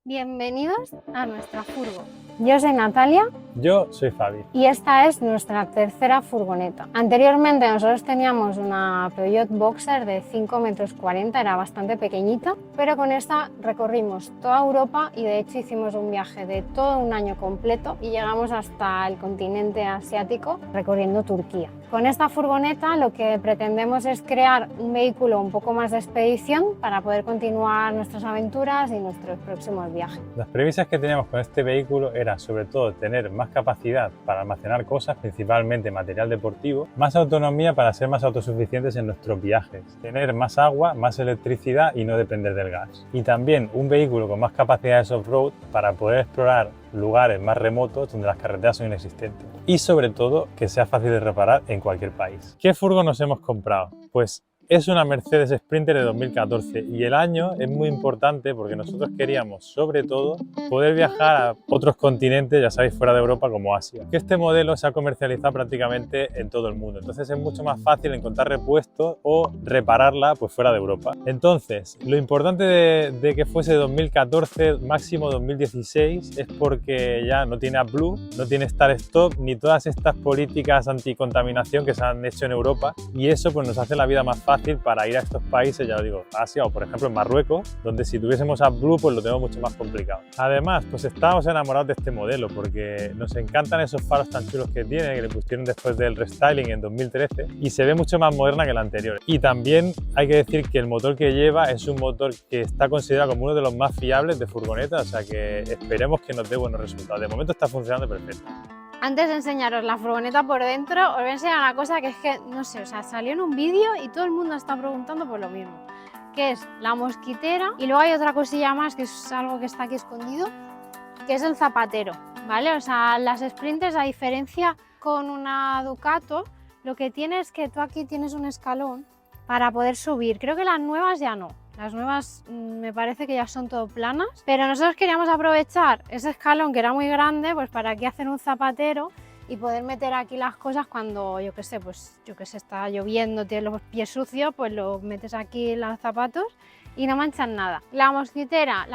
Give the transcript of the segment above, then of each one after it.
Bienvenidos a nuestra furgo. Yo soy Natalia. Yo soy Fabi. Y esta es nuestra tercera furgoneta. Anteriormente nosotros teníamos una Peugeot Boxer de 5,40 metros, era bastante pequeñita, pero con esta recorrimos toda Europa y de hecho hicimos un viaje de todo un año completo y llegamos hasta el continente asiático recorriendo Turquía. Con esta furgoneta lo que pretendemos es crear un vehículo un poco más de expedición para poder continuar nuestras aventuras y nuestros próximos viajes. Las premisas que teníamos con este vehículo era sobre todo tener más capacidad para almacenar cosas, principalmente material deportivo, más autonomía para ser más autosuficientes en nuestros viajes, tener más agua, más electricidad y no depender del gas. Y también un vehículo con más capacidades off-road para poder explorar lugares más remotos donde las carreteras son inexistentes. Y sobre todo que sea fácil de reparar en cualquier país. ¿Qué furgo nos hemos comprado? Pues es una Mercedes Sprinter de 2014 y el año es muy importante porque nosotros queríamos sobre todo poder viajar a otros continentes, ya sabéis, fuera de Europa como Asia. Que este modelo se ha comercializado prácticamente en todo el mundo, entonces es mucho más fácil encontrar repuestos o repararla pues fuera de Europa. Entonces, lo importante de que fuese 2014, máximo 2016, es porque ya no tiene AdBlue, no tiene Start Stop ni todas estas políticas anticontaminación que se han hecho en Europa y eso pues nos hace la vida más fácil para ir a estos países, ya lo digo, Asia o por ejemplo en Marruecos, donde si tuviésemos AdBlue pues lo tenemos mucho más complicado. Además, pues estábamos enamorados de este modelo porque nos encantan esos faros tan chulos que tiene, que le pusieron después del restyling en 2013 y se ve mucho más moderna que la anterior. Y también hay que decir que el motor que lleva es un motor que está considerado como uno de los más fiables de furgoneta, o sea que esperemos que nos dé buenos resultados. De momento está funcionando perfecto. Antes de enseñaros la furgoneta por dentro, os voy a enseñar una cosa que es que, no sé, o sea, salió en un vídeo y todo el mundo está preguntando por lo mismo, que es la mosquitera y luego hay otra cosilla más que es algo que está aquí escondido, que es el zapatero, ¿vale? O sea, las Sprinters, a diferencia con una Ducato, lo que tiene es que tú aquí tienes un escalón para poder subir. Creo que las nuevas ya no. Las nuevas me parece que ya son todo planas, pero nosotros queríamos aprovechar ese escalón que era muy grande pues para aquí hacer un zapatero y poder meter aquí las cosas cuando, yo qué sé, está lloviendo, tienes los pies sucios, pues lo metes aquí en los zapatos y no manchan nada. La mosquitera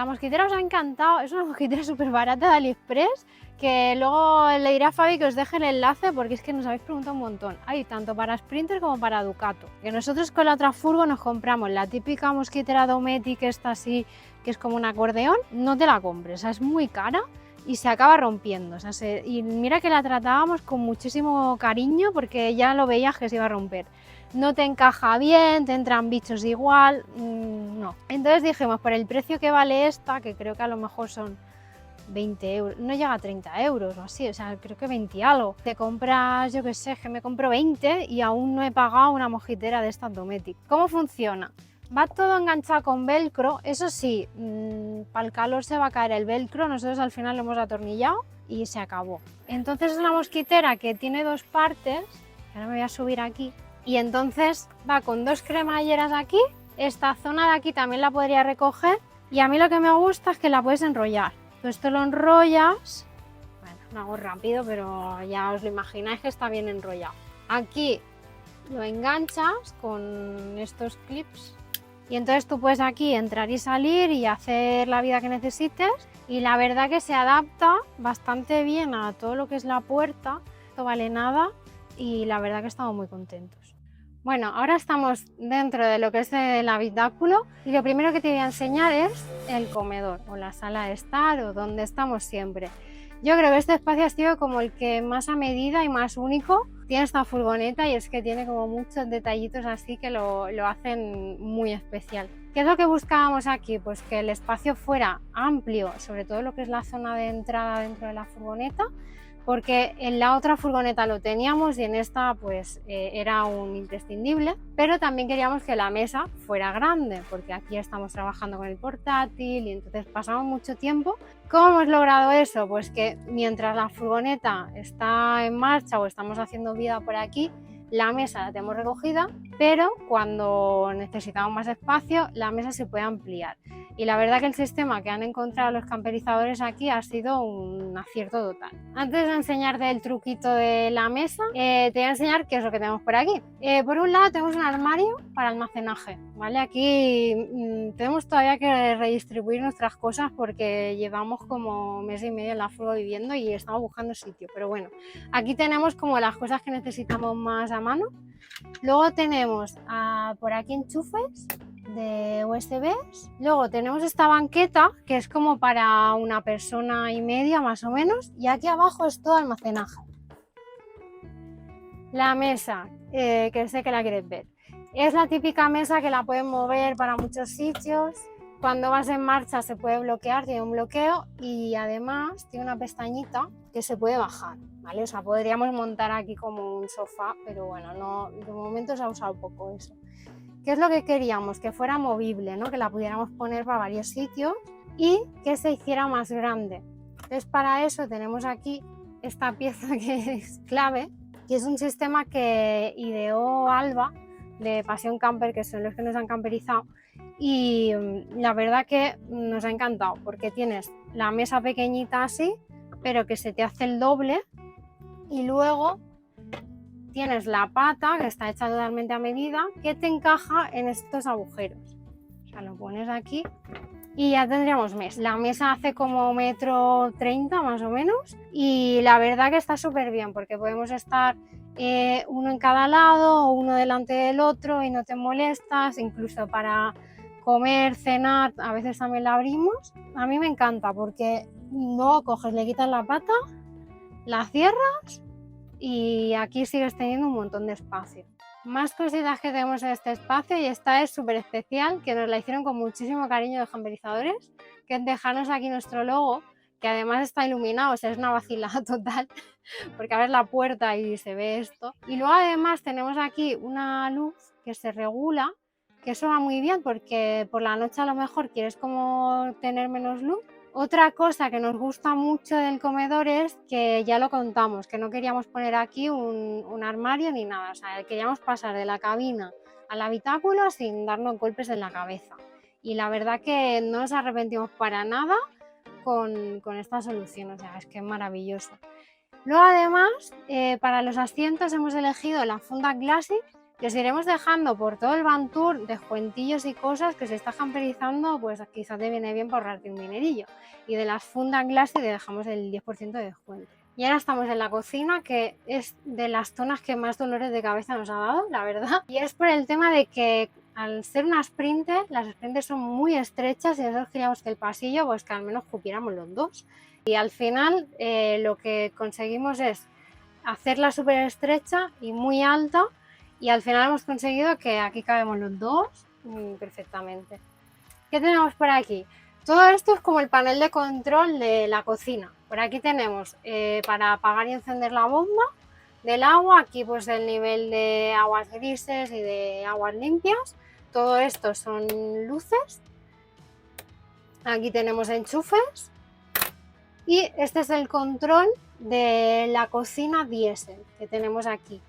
os ha encantado, es una mosquitera súper barata de AliExpress, que luego le diré a Fabi que os deje el enlace porque es que nos habéis preguntado un montón. Hay tanto para Sprinter como para Ducato. Que nosotros con la otra furgo nos compramos la típica mosquitera Dometic, esta así, que es como un acordeón, no te la compres, o sea, es muy cara y se acaba rompiendo. O sea, y mira que la tratábamos con muchísimo cariño porque ya lo veías que se iba a romper. No te encaja bien, te entran bichos igual, no. Entonces dijimos, por el precio que vale esta, que creo que a lo mejor son 20 euros, no llega a 30 euros o así, o sea, creo que 20 y algo. Te compras, yo qué sé, que me compro 20 y aún no he pagado una mosquitera de esta Dometic. ¿Cómo funciona? Va todo enganchado con velcro, eso sí, para el calor se va a caer el velcro, nosotros al final lo hemos atornillado y se acabó. Entonces es una mosquitera que tiene dos partes, ahora me voy a subir aquí, y entonces va con dos cremalleras aquí, esta zona de aquí también la podría recoger y a mí lo que me gusta es que la puedes enrollar. Tú esto lo enrollas, bueno, lo hago rápido pero ya os lo imagináis que está bien enrollado. Aquí lo enganchas con estos clips y entonces tú puedes aquí entrar y salir y hacer la vida que necesites y la verdad que se adapta bastante bien a todo lo que es la puerta, no vale nada y la verdad que estamos muy contentos. Bueno, ahora estamos dentro de lo que es el habitáculo y lo primero que te voy a enseñar es el comedor o la sala de estar o donde estamos siempre. Yo creo que este espacio ha sido como el que más a medida y más único tiene esta furgoneta y es que tiene como muchos detallitos así que lo hacen muy especial. ¿Qué es lo que buscábamos aquí? Pues que el espacio fuera amplio, sobre todo lo que es la zona de entrada dentro de la furgoneta, porque en la otra furgoneta lo teníamos y en esta pues era un imprescindible, pero también queríamos que la mesa fuera grande porque aquí estamos trabajando con el portátil y entonces pasamos mucho tiempo. ¿Cómo hemos logrado eso? Pues que mientras la furgoneta está en marcha o estamos haciendo vida por aquí, la mesa la tenemos recogida, pero cuando necesitamos más espacio la mesa se puede ampliar. Y la verdad que el sistema que han encontrado los camperizadores aquí ha sido un acierto total. Antes de enseñarte el truquito de la mesa, te voy a enseñar qué es lo que tenemos por aquí. Por un lado tenemos un armario para almacenaje, ¿vale? Aquí tenemos todavía que redistribuir nuestras cosas porque llevamos como mes y medio en la furgo viviendo y estamos buscando sitio, pero bueno, aquí tenemos como las cosas que necesitamos más a mano. Luego tenemos por aquí enchufes de USBs. Luego tenemos esta banqueta que es como para una persona y media más o menos, y aquí abajo es todo almacenaje. La mesa, que sé que la quieres ver, es la típica mesa que la puedes mover para muchos sitios. Cuando vas en marcha se puede bloquear, tiene un bloqueo y además tiene una pestañita que se puede bajar, ¿vale? O sea, podríamos montar aquí como un sofá, pero bueno, no, de momento se ha usado poco eso. ¿Qué es lo que queríamos? Que fuera movible, ¿no? Que la pudiéramos poner para varios sitios y que se hiciera más grande. Entonces para eso tenemos aquí esta pieza que es clave, que es un sistema que ideó Alba de Pasión Camper, que son los que nos han camperizado, y la verdad que nos ha encantado porque tienes la mesa pequeñita así, pero que se te hace el doble, y luego tienes la pata que está hecha totalmente a medida que te encaja en estos agujeros. O sea, lo pones aquí y ya tendríamos mesa. La mesa hace como 1,30 m más o menos y la verdad que está súper bien porque podemos estar uno en cada lado o uno delante del otro y no te molestas, incluso para comer, cenar, a veces también la abrimos. A mí me encanta porque no coges, le quitas la pata, la cierras y aquí sigues teniendo un montón de espacio. Más cositas que tenemos en este espacio, y esta es súper especial, que nos la hicieron con muchísimo cariño de camperizadores, que es dejarnos aquí nuestro logo, que además está iluminado, o sea, es una vacilada total, porque abres la puerta y se ve esto. Y luego además tenemos aquí una luz que se regula, que eso va muy bien porque por la noche a lo mejor quieres como tener menos luz. Otra cosa que nos gusta mucho del comedor es que ya lo contamos, que no queríamos poner aquí un armario ni nada, o sea, queríamos pasar de la cabina al habitáculo sin darnos golpes en la cabeza. Y la verdad que no nos arrepentimos para nada con esta solución, o sea, es que es maravilloso. Luego además, para los asientos hemos elegido la funda Classic, que os iremos dejando por todo el van tour descuentillos y cosas que si estás camperizando, pues quizás te viene bien por ahorrarte un dinerillo. Y de las fundas Classic te dejamos el 10% de descuento. Y ahora estamos en la cocina, que es de las zonas que más dolores de cabeza nos ha dado, la verdad. Y es por el tema de que al ser una Sprinter, las Sprinter son muy estrechas y nosotros queríamos que el pasillo, pues que al menos cupiéramos los dos. Y al final lo que conseguimos es hacerla súper estrecha y muy alta, y al final hemos conseguido que aquí cabemos los dos perfectamente. ¿Qué tenemos por aquí? Todo esto es como el panel de control de la cocina. Por aquí tenemos para apagar y encender la bomba del agua, aquí pues el nivel de aguas grises y de aguas limpias. Todo esto son luces. Aquí tenemos enchufes. Y este es el control de la cocina diésel que tenemos aquí.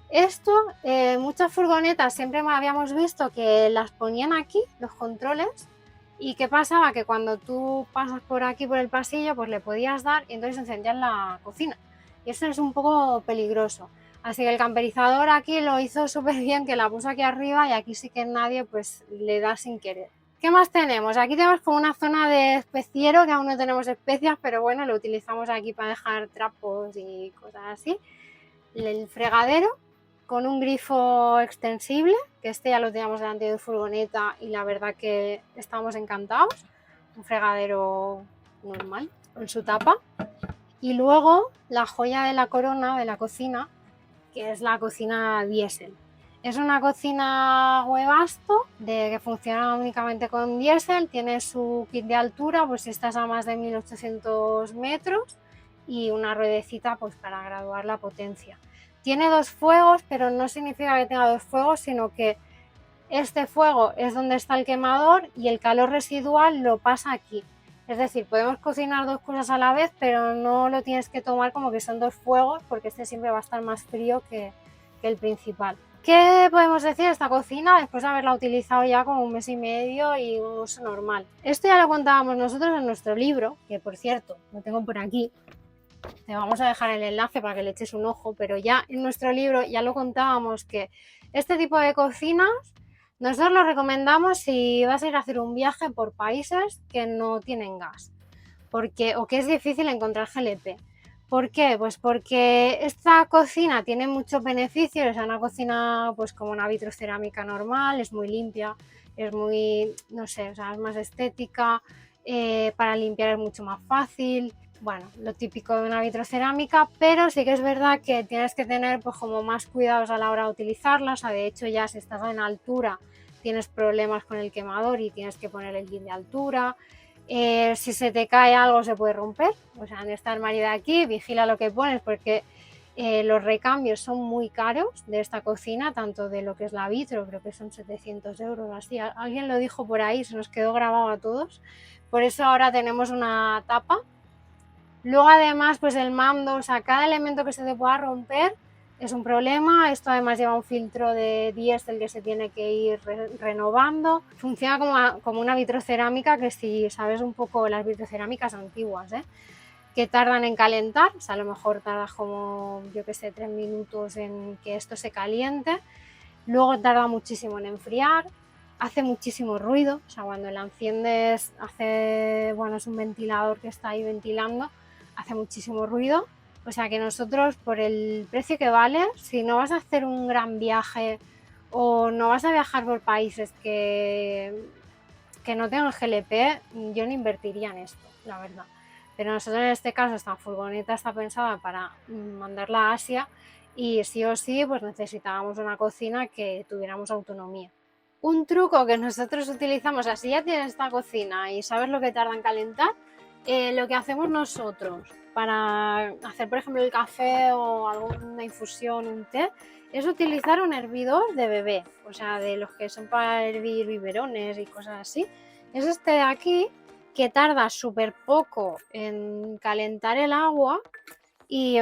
Esto, muchas furgonetas siempre habíamos visto que las ponían aquí, los controles, y ¿qué pasaba? Que cuando tú pasas por aquí, por el pasillo, pues le podías dar y entonces encendían la cocina. Y eso es un poco peligroso. Así que el camperizador aquí lo hizo súper bien, que la puso aquí arriba y aquí sí que nadie pues le da sin querer. ¿Qué más tenemos? Aquí tenemos como una zona de especiero, que aún no tenemos especias, pero bueno, lo utilizamos aquí para dejar trapos y cosas así. El fregadero con un grifo extensible, que este ya lo teníamos delante de furgoneta y la verdad que estábamos encantados. Un fregadero normal, con su tapa. Y luego la joya de la corona de la cocina, que es la cocina diésel. Es una cocina Webasto que funciona únicamente con diésel, tiene su kit de altura, pues si estás a más de 1800 metros, y una ruedecita pues para graduar la potencia. Tiene dos fuegos, pero no significa que tenga dos fuegos, sino que este fuego es donde está el quemador y el calor residual lo pasa aquí. Es decir, podemos cocinar dos cosas a la vez, pero no lo tienes que tomar como que son dos fuegos, porque este siempre va a estar más frío que el principal. ¿Qué podemos decir de esta cocina después de haberla utilizado ya como 1 mes y medio y un uso normal? Esto ya lo contábamos nosotros en nuestro libro, que por cierto, lo tengo por aquí. Te vamos a dejar el enlace para que le eches un ojo, pero ya en nuestro libro ya lo contábamos que este tipo de cocinas nosotros lo recomendamos si vas a ir a hacer un viaje por países que no tienen gas, o que es difícil encontrar GLP. ¿Por qué? Pues porque esta cocina tiene muchos beneficios, es una cocina pues como una vitrocerámica normal, es muy limpia, es muy, no sé, o sea, es más estética, para limpiar es mucho más fácil, bueno, lo típico de una vitrocerámica, pero sí que es verdad que tienes que tener pues como más cuidados a la hora de utilizarla, o sea, de hecho ya si estás en altura tienes problemas con el quemador y tienes que poner el kit de altura. Si se te cae algo se puede romper, o sea, en esta armario de aquí vigila lo que pones porque los recambios son muy caros de esta cocina, tanto de lo que es la vitro, creo que son 700 euros así, alguien lo dijo por ahí, se nos quedó grabado a todos, por eso ahora tenemos una tapa. Luego además pues el mando, o sea, cada elemento que se te pueda romper es un problema. Esto además lleva un filtro de diésel que se tiene que ir renovando. Funciona como una vitrocerámica, que si sabes un poco las vitrocerámicas antiguas, que tardan en calentar, o sea, a lo mejor tardas como, yo que sé, 3 minutos en que esto se caliente. Luego tarda muchísimo en enfriar, hace muchísimo ruido, o sea, cuando la enciendes hace, bueno, es un ventilador que está ahí ventilando, hace muchísimo ruido. O sea que nosotros, por el precio que vale, si no vas a hacer un gran viaje o no vas a viajar por países que no tengan GLP, yo no invertiría en esto, la verdad. Pero nosotros en este caso esta furgoneta está pensada para mandarla a Asia y sí o sí pues necesitábamos una cocina que tuviéramos autonomía. Un truco que nosotros utilizamos, así ya tienes esta cocina y sabes lo que tarda en calentar, lo que hacemos nosotros para hacer, por ejemplo, el café o alguna infusión, un té, es utilizar un hervidor de bebé, o sea, de los que son para hervir biberones y cosas así. Es este de aquí, que tarda súper poco en calentar el agua y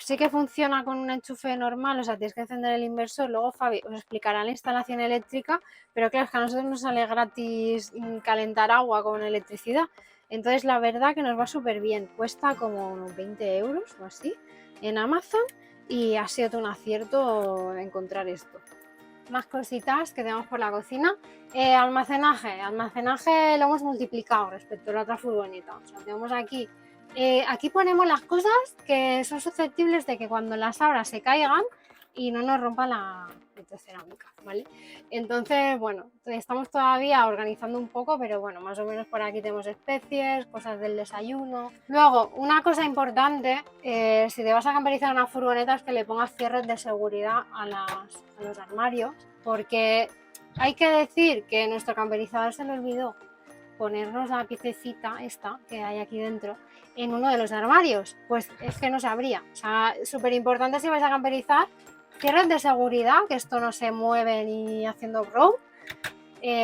sí que funciona con un enchufe normal, o sea, tienes que encender el inversor, luego Fabi os explicará la instalación eléctrica, pero claro, es que a nosotros nos sale gratis calentar agua con electricidad. Entonces la verdad que nos va súper bien, cuesta como unos 20 euros o así en Amazon y ha sido un acierto encontrar esto. Más cositas que tenemos por la cocina. Almacenaje lo hemos multiplicado respecto a la otra furgoneta, o sea, tenemos aquí. Aquí ponemos las cosas que son susceptibles de que cuando las abras se caigan y no nos rompa la vitrocerámica, ¿vale? Entonces, bueno, estamos todavía organizando un poco, pero bueno, más o menos por aquí tenemos especies, cosas del desayuno. Luego, una cosa importante, si te vas a camperizar una furgoneta es que le pongas cierres de seguridad a los armarios, porque hay que decir que nuestro camperizador se le olvidó ponernos la piececita esta que hay aquí dentro en uno de los armarios, pues es que no se abría. O sea, súper importante si vais a camperizar, cierres de seguridad, que esto no se mueve ni haciendo row,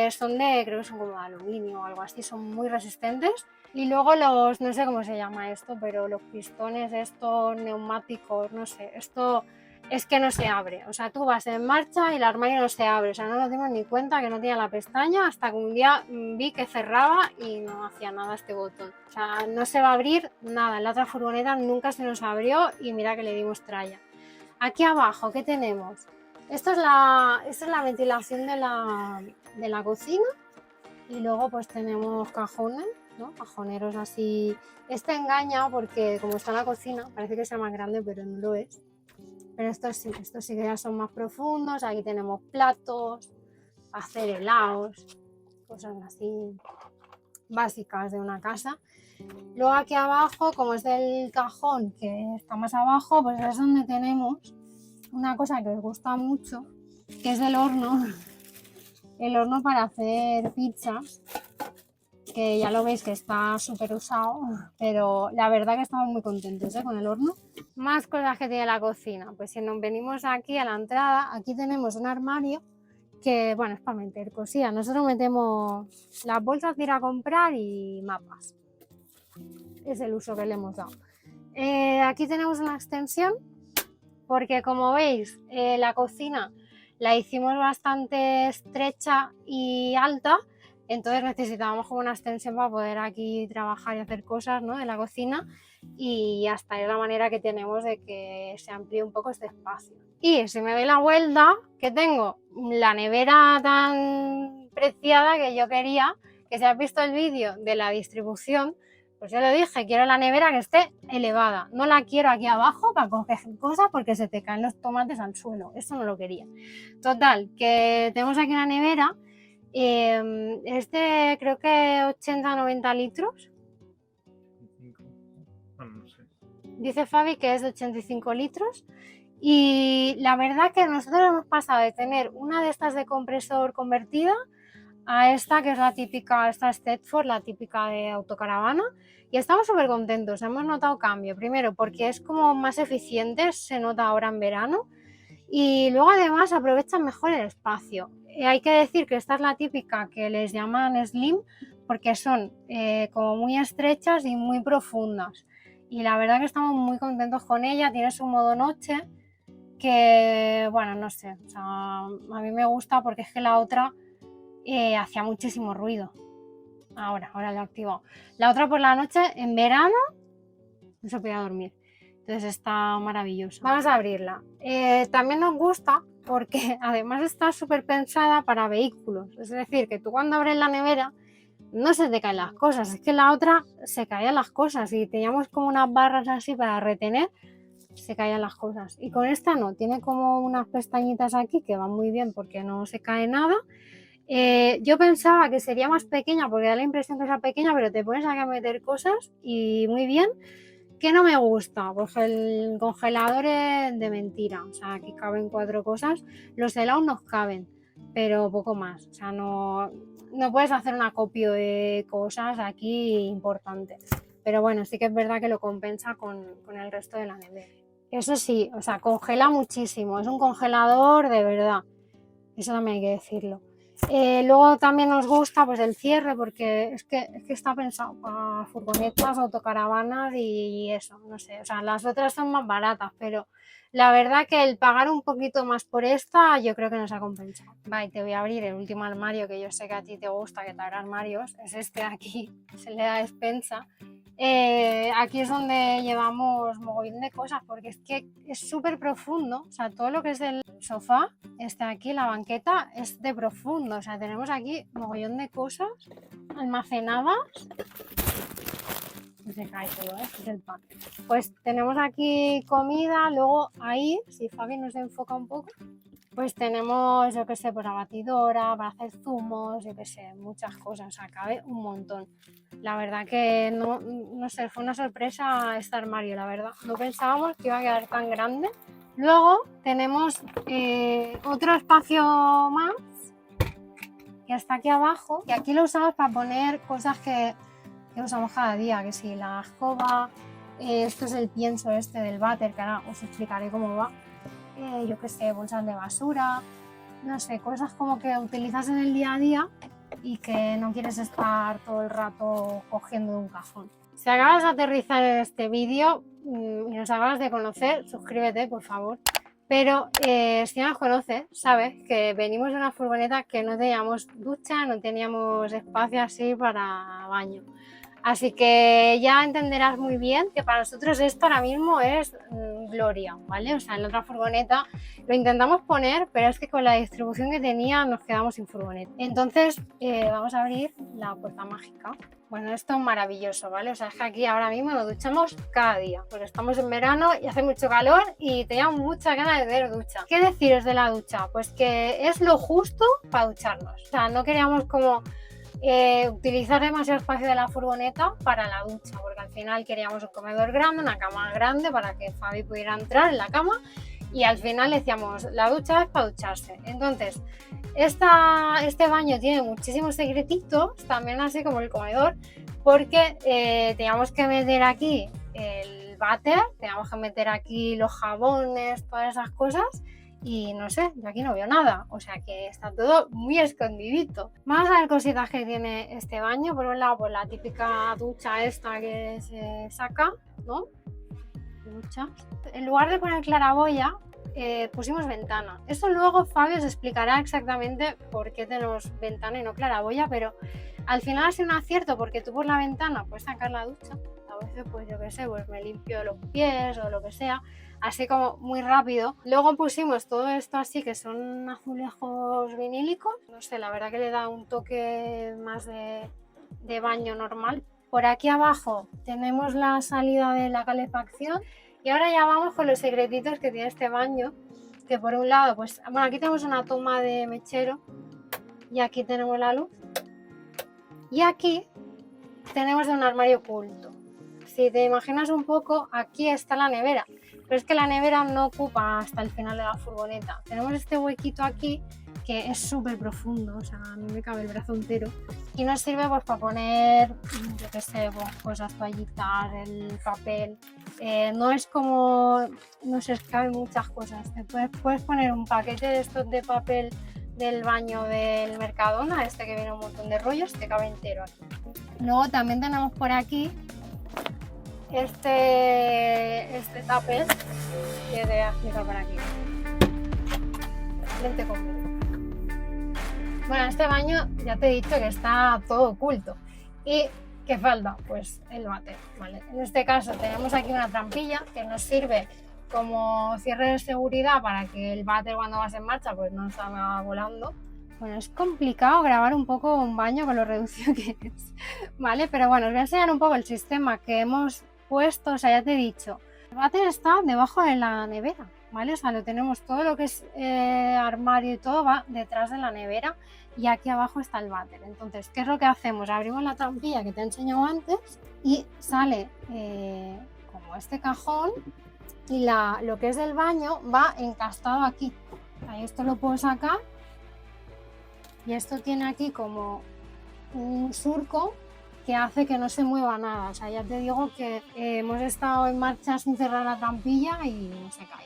son creo que son como de aluminio o algo así, son muy resistentes. Y luego no sé cómo se llama esto, pero los pistones estos neumáticos, no sé, esto es que no se abre. O sea, tú vas en marcha y el armario no se abre. O sea, no nos dimos ni cuenta que no tenía la pestaña hasta que un día vi que cerraba y no hacía nada este botón. O sea, no se va a abrir nada. En la otra furgoneta nunca se nos abrió y mira que le dimos tralla. Aquí abajo, ¿qué tenemos? Esta es la ventilación de la cocina y luego pues tenemos cajones, ¿no? Cajoneros así. Este engaña porque como está en la cocina, parece que sea más grande, pero no lo es. Pero estos sí que ya son más profundos. Aquí tenemos platos, hacer helados, cosas así básicas de una casa. Luego aquí abajo, como es del cajón que está más abajo, pues es donde tenemos una cosa que os gusta mucho, que es el horno. El horno para hacer pizzas, que ya lo veis que está súper usado, pero la verdad que estamos muy contentos con el horno. Más cosas que tiene la cocina, pues si nos venimos aquí a la entrada, aquí tenemos un armario que, bueno, es para meter cosillas. Nosotros metemos las bolsas de ir a comprar y mapas. Es el uso que le hemos dado. Aquí tenemos una extensión porque, como veis, la cocina la hicimos bastante estrecha y alta, entonces necesitábamos como una extensión para poder aquí trabajar y hacer cosas, ¿no?, en la cocina, y hasta es la manera que tenemos de que se amplíe un poco este espacio. Y si me doy la vuelta, que tengo la nevera tan preciada que yo quería, que si has visto el vídeo de la distribución, pues yo le dije, quiero la nevera que esté elevada, no la quiero aquí abajo para coger cosas porque se te caen los tomates al suelo, eso no lo quería. Total, que tenemos aquí una nevera, creo que 80-90 litros. No sé. Dice Fabi que es de 85 litros. Y la verdad que nosotros hemos pasado de tener una de estas de compresor convertida a esta que es la típica, esta es Thetford, la típica de autocaravana, y estamos súper contentos, hemos notado cambio, primero porque es como más eficiente, se nota ahora en verano, y luego además aprovechan mejor el espacio. Hay que decir que esta es la típica que les llaman slim porque son como muy estrechas y muy profundas, y la verdad que estamos muy contentos con ella, tiene su modo noche, que bueno, no sé, o sea, a mí me gusta porque es que la otra hacía muchísimo ruido. Ahora lo he activado. La otra por la noche, en verano, no se podía dormir. Entonces está maravilloso. Vamos a abrirla. También nos gusta porque además está súper pensada para vehículos. Es decir, que tú cuando abres la nevera no se te caen las cosas. Es que la otra se caían las cosas y teníamos como unas barras así para retener, se caían las cosas. Y con esta no, tiene como unas pestañitas aquí que van muy bien porque no se cae nada. Yo pensaba que sería más pequeña porque da la impresión que sea pequeña, pero te pones aquí a meter cosas y muy bien. Que no me gusta, pues el congelador es de mentira, o sea, aquí caben 4 cosas, los helados nos caben, pero poco más, o sea, no puedes hacer un acopio de cosas aquí importantes, pero bueno, sí que es verdad que lo compensa con el resto de la nevera. Eso sí, o sea, congela muchísimo, es un congelador de verdad, eso también hay que decirlo. Luego también nos gusta pues el cierre porque es que está pensado para furgonetas, autocaravanas y eso, no sé, o sea, las otras son más baratas, pero la verdad que el pagar un poquito más por esta yo creo que nos ha compensado. Vale, te voy a abrir el último armario que yo sé que a ti te gusta, que te habrá armarios, es este de aquí, se le da despensa. Aquí es donde llevamos mogollón de cosas porque es que es súper profundo, o sea, todo lo que es el sofá, este aquí, la banqueta, es de profundo, o sea, tenemos aquí mogollón de cosas almacenadas. Se cae todo, es el pan. Pues tenemos aquí comida, luego ahí, si Fabi nos enfoca un poco, pues tenemos, yo qué sé, pues la batidora para hacer zumos, yo qué sé, muchas cosas, o sea, cabe un montón. La verdad que no sé, fue una sorpresa este armario, la verdad. No pensábamos que iba a quedar tan grande. Luego tenemos otro espacio más que está aquí abajo, y aquí lo usamos para poner cosas que usamos cada día, que si la escoba, esto es el pienso este del váter, que ahora os explicaré cómo va, yo qué sé, bolsas de basura, no sé, cosas como que utilizas en el día a día y que no quieres estar todo el rato cogiendo de un cajón. Si acabas de aterrizar en este vídeo y nos acabas de conocer, suscríbete por favor. Pero si no nos conoces, sabes que venimos de una furgoneta que no teníamos ducha, no teníamos espacio así para baño. Así que ya entenderás muy bien que para nosotros esto ahora mismo es gloria, ¿vale? O sea, en la otra furgoneta lo intentamos poner, pero es que con la distribución que tenía nos quedamos sin furgoneta. Entonces vamos a abrir la puerta mágica. Bueno, esto es maravilloso, ¿vale? O sea, es que aquí ahora mismo nos duchamos cada día, porque estamos en verano y hace mucho calor y teníamos muchas ganas de tener ducha. ¿Qué deciros de la ducha? Pues que es lo justo para ducharnos. O sea, no queríamos como utilizar demasiado espacio de la furgoneta para la ducha, porque al final queríamos un comedor grande, una cama grande para que Fabi pudiera entrar en la cama, y al final decíamos, la ducha es para ducharse. Entonces, este baño tiene muchísimos secretitos, también así como el comedor, porque teníamos que meter aquí el váter, teníamos que meter aquí los jabones, todas esas cosas, y no sé, yo aquí no veo nada, o sea que está todo muy escondidito. Vamos a ver cositas que tiene este baño. Por un lado, pues la típica ducha esta que se saca, ¿no? duchas. En lugar de poner claraboya, pusimos ventana. Eso luego Fabio os explicará exactamente por qué tenemos ventana y no claraboya, pero al final ha sido un acierto porque tú por la ventana puedes sacar la ducha. A veces, pues yo qué sé, pues me limpio los pies o lo que sea, así como muy rápido. Luego pusimos todo esto así, que son azulejos vinílicos. No sé, la verdad que le da un toque más de baño normal. Por aquí abajo tenemos la salida de la calefacción. Y ahora ya vamos con los secretitos que tiene este baño, que por un lado, pues, bueno, aquí tenemos una toma de mechero y aquí tenemos la luz. Y aquí tenemos un armario oculto. Si te imaginas un poco, aquí está la nevera, pero es que la nevera no ocupa hasta el final de la furgoneta. Tenemos este huequito aquí que es súper profundo, o sea, a mí me cabe el brazo entero. Y nos sirve pues para poner, yo qué sé, pues las toallitas, el papel. No es como, no sé, es que caben muchas cosas. Puedes poner un paquete de estos de papel del baño del Mercadona, este que viene un montón de rollos, te cabe entero aquí. Luego también tenemos por aquí este tupper que te voy a explicar por aquí. Vente conmigo. Bueno, este baño ya te he dicho que está todo oculto. ¿Y qué falta? Pues el váter, ¿vale? En este caso tenemos aquí una trampilla que nos sirve como cierre de seguridad para que el váter cuando vas en marcha pues no salga volando. Bueno, es complicado grabar un poco un baño con lo reducido que es, ¿vale? Pero bueno, os voy a enseñar un poco el sistema que hemos puesto, o sea, ya te he dicho. El váter está debajo de la nevera, ¿vale? O sea, lo tenemos, todo lo que es armario y todo va detrás de la nevera y aquí abajo está el váter. Entonces, ¿qué es lo que hacemos? Abrimos la trampilla que te he enseñado antes y sale como este cajón y lo que es del baño va encastado aquí. Ahí esto lo puedo sacar y esto tiene aquí como un surco que hace que no se mueva nada. O sea, ya te digo que hemos estado en marcha sin cerrar la trampilla y no se cae.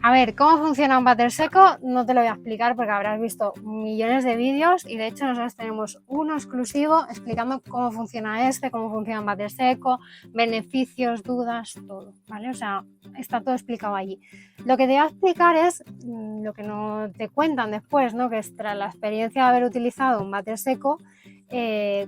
A ver, ¿cómo funciona un váter seco? No te lo voy a explicar porque habrás visto millones de vídeos y de hecho nosotros tenemos uno exclusivo explicando cómo funciona cómo funciona un váter seco, beneficios, dudas, todo, ¿vale? O sea, está todo explicado allí. Lo que te voy a explicar es lo que no te cuentan después, ¿no? Que es tras la experiencia de haber utilizado un váter seco,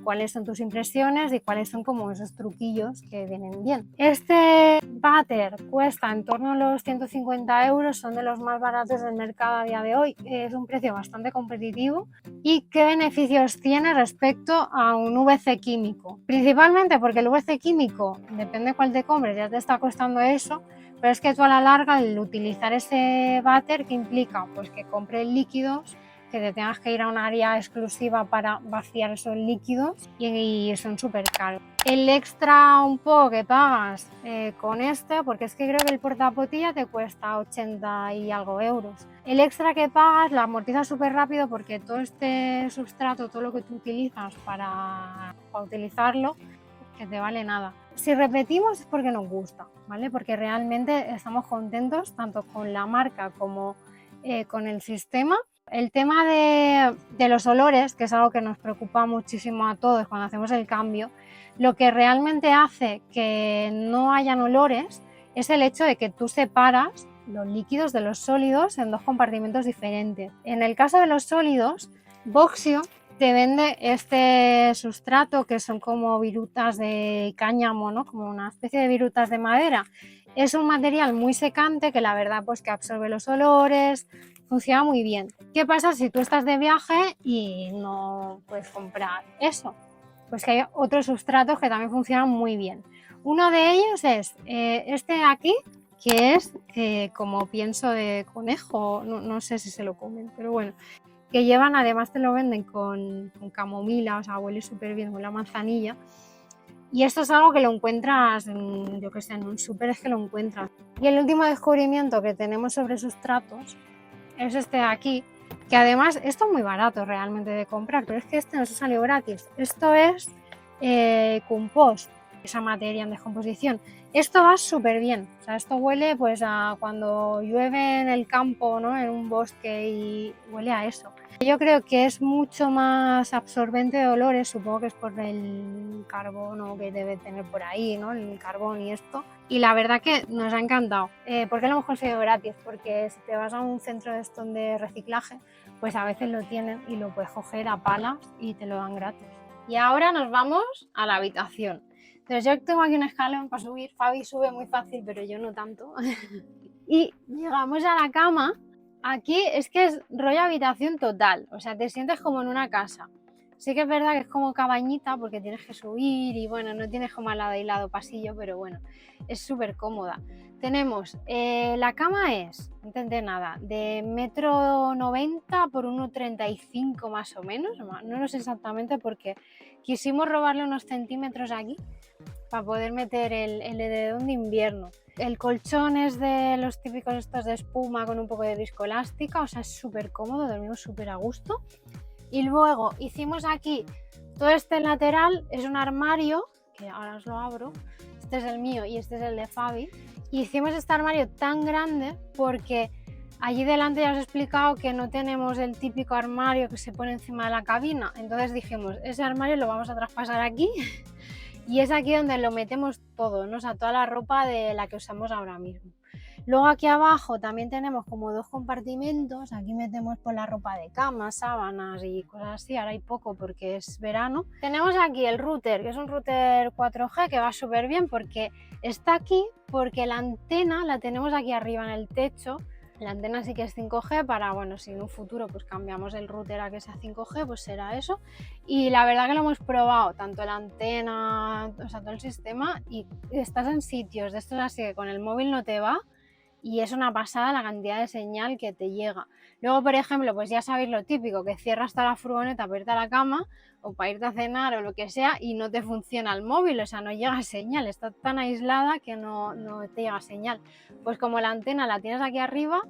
cuáles son tus impresiones y cuáles son como esos truquillos que vienen bien. Este váter cuesta en torno a los 150 euros, son de los más baratos del mercado a día de hoy, es un precio bastante competitivo. ¿Y qué beneficios tiene respecto a un VC químico? Principalmente porque el VC químico, depende cuál te compres, ya te está costando eso, pero es que tú a la larga el utilizar ese váter, ¿qué implica? Pues que compres líquidos, que te tengas que ir a un área exclusiva para vaciar esos líquidos y son súper caros. El extra un poco que pagas con porque es que creo que el portabotella te cuesta 80 y algo euros. El extra que pagas lo amortizas súper rápido porque todo este sustrato, todo lo que tú utilizas para utilizarlo, que te vale nada. Si repetimos es porque nos gusta, ¿vale? Porque realmente estamos contentos tanto con la marca como con el sistema. El tema de los olores, que es algo que nos preocupa muchísimo a todos cuando hacemos el cambio, lo que realmente hace que no hayan olores es el hecho de que tú separas los líquidos de los sólidos en dos compartimentos diferentes. En el caso de los sólidos, Boxio te vende este sustrato que son como virutas de cáñamo, ¿no? Como una especie de virutas de madera. Es un material muy secante que la verdad pues que absorbe los olores, funciona muy bien. ¿Qué pasa si tú estás de viaje y no puedes comprar eso? Pues que hay otros sustratos que también funcionan muy bien. Uno de ellos es este de aquí, que es como pienso de conejo, no sé si se lo comen, pero bueno, que llevan, además te lo venden con camomila, o sea, huele súper bien con la manzanilla. Y esto es algo que lo encuentras, yo que sé, en un súper es que lo encuentras. Y el último descubrimiento que tenemos sobre sustratos es este de aquí, que además esto es muy barato realmente de comprar, pero es que este nos ha salido gratis. Esto es compost. esa materia en descomposición. Esto va súper bien, o sea, esto huele pues a cuando llueve en el campo, ¿no? En un bosque y huele a eso. Yo creo que es mucho más absorbente de olores, supongo que es por el carbono que debe tener por ahí, ¿no? El carbón y esto. Y la verdad que nos ha encantado. ¿Por qué lo hemos conseguido gratis? Porque si te vas a un centro de estos de reciclaje, pues a veces lo tienen y lo puedes coger a palas y te lo dan gratis. Y ahora nos vamos a la habitación. Entonces yo tengo aquí un escalón para subir. Fabi sube muy fácil, pero yo no tanto. Y llegamos a la cama. Aquí es que es rollo habitación total, o sea, te sientes como en una casa. Sí que es verdad que es como cabañita porque tienes que subir y bueno, no tienes como al lado y lado pasillo, pero bueno, es súper cómoda. Tenemos, la cama es, no entendé nada, de 1,90 m por 1,35 m más o menos, no lo sé exactamente porque quisimos robarle unos centímetros aquí para poder meter el edredón de invierno. El colchón es de los típicos estos de espuma con un poco de viscoelástica, o sea, es súper cómodo, dormimos súper a gusto. Y luego hicimos aquí, todo este lateral es un armario, que ahora os lo abro, este es el mío y este es el de Fabi. Y hicimos este armario tan grande porque allí delante ya os he explicado que no tenemos el típico armario que se pone encima de la cabina, entonces dijimos, ese armario lo vamos a traspasar aquí. Y es aquí donde lo metemos todo, ¿no? O sea, toda la ropa de la que usamos ahora mismo. Luego aquí abajo también tenemos como 2 compartimentos, aquí metemos pues la ropa de cama, sábanas y cosas así, ahora hay poco porque es verano. Tenemos aquí el router, que es un router 4G que va súper bien porque está aquí, porque la antena la tenemos aquí arriba en el techo. La antena sí que es 5G para, bueno, si en un futuro pues cambiamos el router a que sea 5G, pues será eso. Y la verdad que lo hemos probado, tanto la antena, o sea, todo el sistema, y estás en sitios de estos así que con el móvil no te va y es una pasada la cantidad de señal que te llega. Luego, por ejemplo, pues ya sabéis lo típico, que cierras toda la furgoneta para irte a la cama o para irte a cenar o lo que sea y no te funciona el móvil, o sea, no llega señal, está tan aislada que no te llega señal. Pues como la antena la tienes aquí arriba,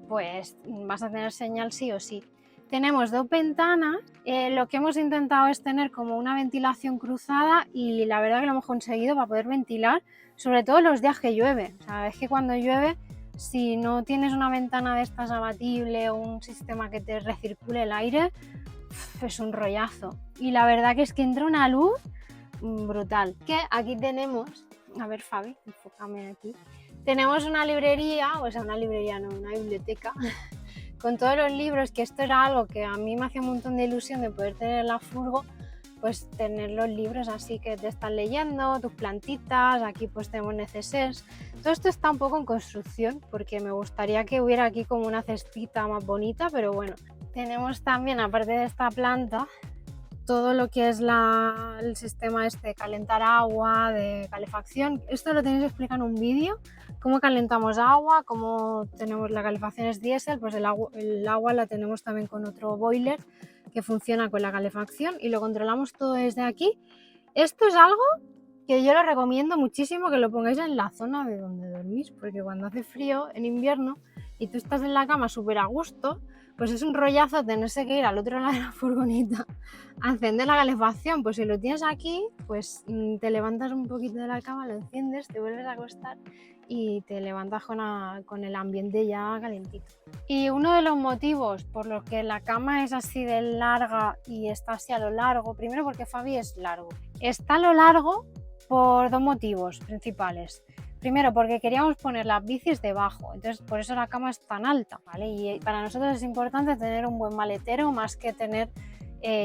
pues vas a tener señal sí o sí. Tenemos 2 ventanas, lo que hemos intentado es tener como una ventilación cruzada y la verdad que lo hemos conseguido para poder ventilar, sobre todo los días que llueve. O sea, es que cuando llueve, si no tienes una ventana de estas abatible o un sistema que te recircule el aire, es un rollazo. Y la verdad que es que entra una luz brutal. Que aquí tenemos, a ver Fabi, enfócame aquí. Tenemos una librería, o sea, una librería no, una biblioteca, con todos los libros, que esto era algo que a mí me hacía un montón de ilusión de poder tener en la furgo, pues tener los libros así que te están leyendo, tus plantitas, aquí pues tenemos necesers. Todo esto está un poco en construcción porque me gustaría que hubiera aquí como una cestita más bonita, pero bueno. Tenemos también, aparte de esta planta, todo lo que es el sistema este de calentar agua, de calefacción. Esto lo tenéis que explicar en un vídeo, cómo calentamos agua, cómo tenemos la calefacción es diésel, pues el agua la tenemos también con otro boiler que funciona con la calefacción y lo controlamos todo desde aquí. Esto es algo que yo lo recomiendo muchísimo que lo pongáis en la zona de donde dormís, porque cuando hace frío en invierno y tú estás en la cama súper a gusto, pues es un rollazo tenerse que ir al otro lado de la furgoneta a encender la calefacción. Pues si lo tienes aquí, pues te levantas un poquito de la cama, lo enciendes, te vuelves a acostar y te levantas con el ambiente ya calentito. Y uno de los motivos por los que la cama es así de larga y está así a lo largo, primero porque Fabi es largo. Está a lo largo por 2 motivos principales. Primero, porque queríamos poner las bicis debajo, entonces por eso la cama es tan alta, ¿vale? Y para nosotros es importante tener un buen maletero más que tener,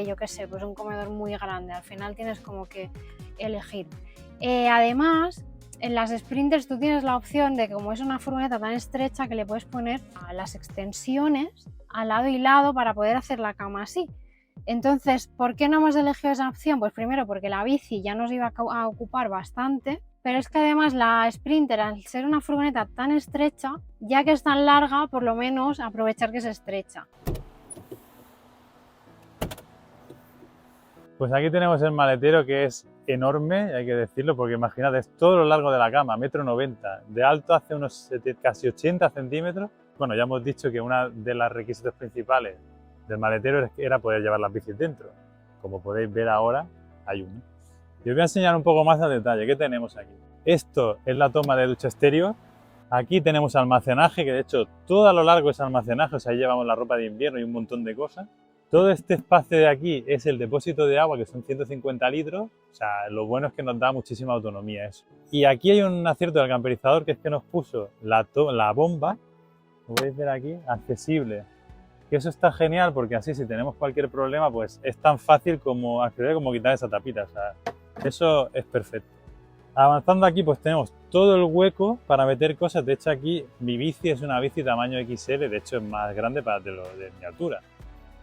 yo qué sé, pues un comedor muy grande. Al final tienes como que elegir. Además, en las Sprinters tú tienes la opción de que como es una furgoneta tan estrecha que le puedes poner a las extensiones al lado y lado para poder hacer la cama así. Entonces, ¿por qué no hemos elegido esa opción? Pues primero porque la bici ya nos iba a ocupar bastante, pero es que además la Sprinter, al ser una furgoneta tan estrecha, ya que es tan larga, por lo menos aprovechar que es estrecha. Pues aquí tenemos el maletero, que es enorme, hay que decirlo, porque imaginad, es todo lo largo de la cama, 1,90 m, de alto hace unos casi 80 centímetros. Bueno, ya hemos dicho que uno de los requisitos principales del maletero era poder llevar las bicis dentro. Como podéis ver ahora, hay uno. Y os voy a enseñar un poco más al detalle. ¿Qué tenemos aquí? Esto es la toma de ducha exterior. Aquí tenemos almacenaje, que de hecho todo a lo largo es almacenaje, o sea, ahí llevamos la ropa de invierno y un montón de cosas. Todo este espacio de aquí es el depósito de agua, que son 150 litros, o sea, lo bueno es que nos da muchísima autonomía eso. Y aquí hay un acierto del camperizador, que es que nos puso la bomba, lo podéis ver aquí, accesible. Que eso está genial porque así si tenemos cualquier problema, pues es tan fácil como acceder como quitar esa tapita, o sea, eso es perfecto. Avanzando aquí pues tenemos todo el hueco para meter cosas. De hecho aquí mi bici es una bici tamaño XL, de hecho es más grande para de mi altura.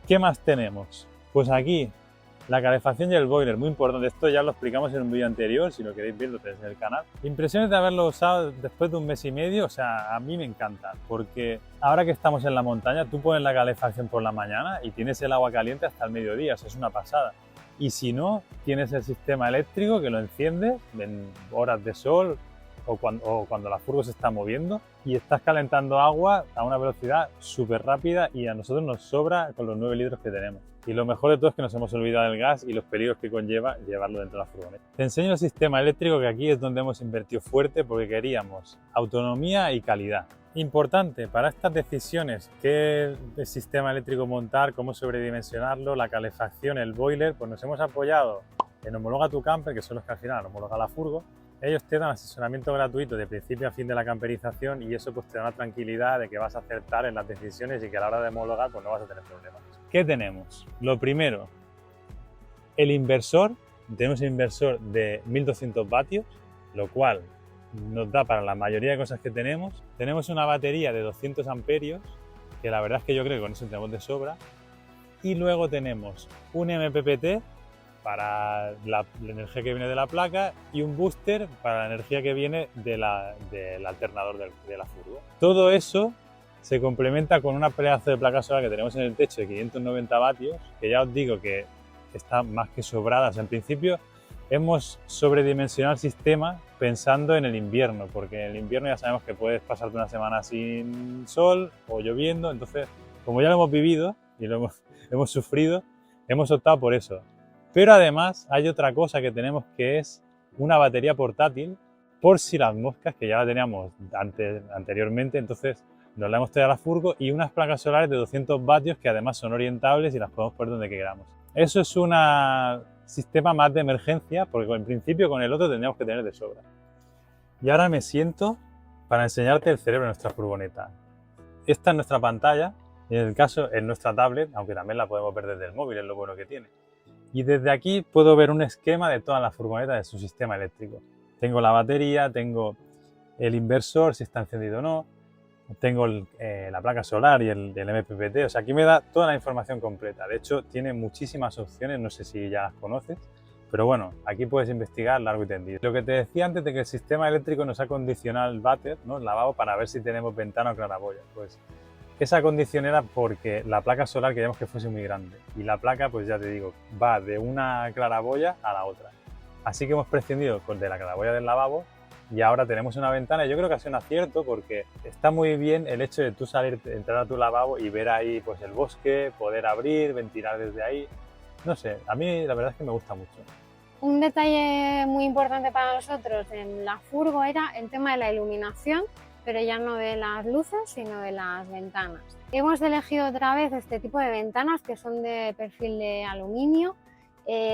¿Qué más tenemos? Pues aquí la calefacción y el boiler, muy importante. Esto ya lo explicamos en un vídeo anterior, si lo queréis verlo desde el canal. Impresiones de haberlo usado después de un mes y medio, o sea, a mí me encanta, porque ahora que estamos en la montaña, tú pones la calefacción por la mañana y tienes el agua caliente hasta el mediodía, o sea, es una pasada. Y si no, tienes el sistema eléctrico que lo enciendes en horas de sol o cuando la furgo se está moviendo y estás calentando agua a una velocidad súper rápida y a nosotros nos sobra con los 9 litros que tenemos. Y lo mejor de todo es que nos hemos olvidado del gas y los peligros que conlleva llevarlo dentro de la furgoneta. Te enseño el sistema eléctrico, que aquí es donde hemos invertido fuerte porque queríamos autonomía y calidad. Importante para estas decisiones, qué sistema eléctrico montar, cómo sobredimensionarlo, la calefacción, el boiler, pues nos hemos apoyado en Homologa tu Camper, que son los que al final homologa la furgo. Ellos te dan asesoramiento gratuito de principio a fin de la camperización y eso pues te da la tranquilidad de que vas a acertar en las decisiones y que a la hora de homologar pues no vas a tener problemas. ¿Qué tenemos? Lo primero, el inversor. Tenemos un inversor de 1200 vatios, lo cual nos da para la mayoría de cosas que tenemos. Tenemos una batería de 200 amperios, que la verdad es que yo creo que con eso tenemos de sobra. Y luego tenemos un MPPT para la energía que viene de la placa y un booster para la energía que viene del alternador de la furgo. Todo eso se complementa con una pedazo de placa solar que tenemos en el techo de 590 vatios, que ya os digo que está más que sobrada. O sea, en principio hemos sobredimensionado el sistema pensando en el invierno, porque en el invierno ya sabemos que puedes pasarte una semana sin sol o lloviendo, entonces como ya lo hemos vivido y lo hemos sufrido, hemos optado por eso. Pero además hay otra cosa que tenemos, que es una batería portátil por si las moscas, que ya la teníamos anteriormente, entonces nos la hemos traído a la furgo, y unas placas solares de 200 vatios que además son orientables y las podemos poner donde queramos. Eso es un sistema más de emergencia, porque en principio con el otro tendríamos que tener de sobra. Y ahora me siento para enseñarte el cerebro de nuestra furgoneta. Esta es nuestra pantalla, y en el caso es nuestra tablet, aunque también la podemos ver desde el móvil, es lo bueno que tiene. Y desde aquí puedo ver un esquema de toda la furgoneta, de su sistema eléctrico. Tengo la batería, tengo el inversor, si está encendido o no, tengo la placa solar y el MPPT, o sea, aquí me da toda la información completa. De hecho, tiene muchísimas opciones, no sé si ya las conoces, pero bueno, aquí puedes investigar largo y tendido. Lo que te decía antes de que el sistema eléctrico nos ha condicionado el váter, ¿no?, el lavabo, para ver si tenemos ventana o claraboya. Pues esa condición era porque la placa solar queríamos que fuese muy grande y la placa, pues ya te digo, va de una claraboya a la otra. Así que hemos prescindido de la claraboya del lavabo y ahora tenemos una ventana. Yo creo que ha sido un acierto porque está muy bien el hecho de tú entrar a tu lavabo y ver ahí pues el bosque, poder abrir, ventilar desde ahí. No sé, a mí la verdad es que me gusta mucho. Un detalle muy importante para nosotros en la furgo era el tema de la iluminación, pero ya no de las luces, sino de las ventanas. Hemos elegido otra vez este tipo de ventanas que son de perfil de aluminio.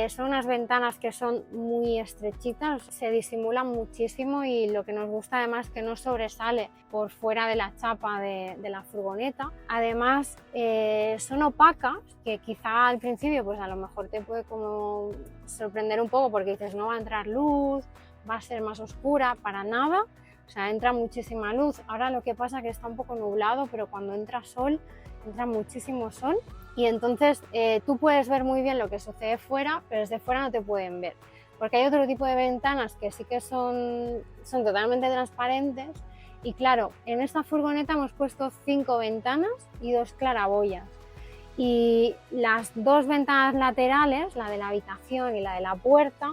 Son unas ventanas que son muy estrechitas, se disimulan muchísimo y lo que nos gusta además es que no sobresale por fuera de la chapa de la furgoneta. Además son opacas, que quizá al principio pues a lo mejor te puede como sorprender un poco porque dices no va a entrar luz, va a ser más oscura, para nada. O sea, entra muchísima luz. Ahora lo que pasa es que está un poco nublado, pero cuando entra sol, entra muchísimo sol y entonces tú puedes ver muy bien lo que sucede fuera, pero desde fuera no te pueden ver. Porque hay otro tipo de ventanas que sí que son totalmente transparentes y claro, en esta furgoneta hemos puesto 5 ventanas y 2 claraboyas. Y las 2 ventanas laterales, la de la habitación y la de la puerta,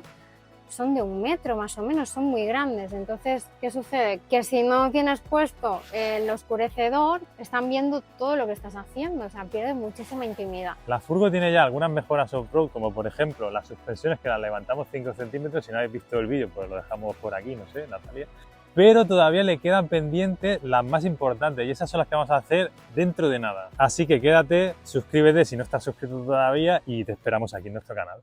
son de 1 metro más o menos, son muy grandes. Entonces, ¿qué sucede? Que si no tienes puesto el oscurecedor, están viendo todo lo que estás haciendo, o sea, pierdes muchísima intimidad. La furgo tiene ya algunas mejoras off-road, como por ejemplo las suspensiones, que las levantamos 5 centímetros. Si no habéis visto el vídeo, pues lo dejamos por aquí, no sé, Natalia. Pero todavía le quedan pendientes las más importantes, y esas son las que vamos a hacer dentro de nada. Así que quédate, suscríbete si no estás suscrito todavía y te esperamos aquí en nuestro canal.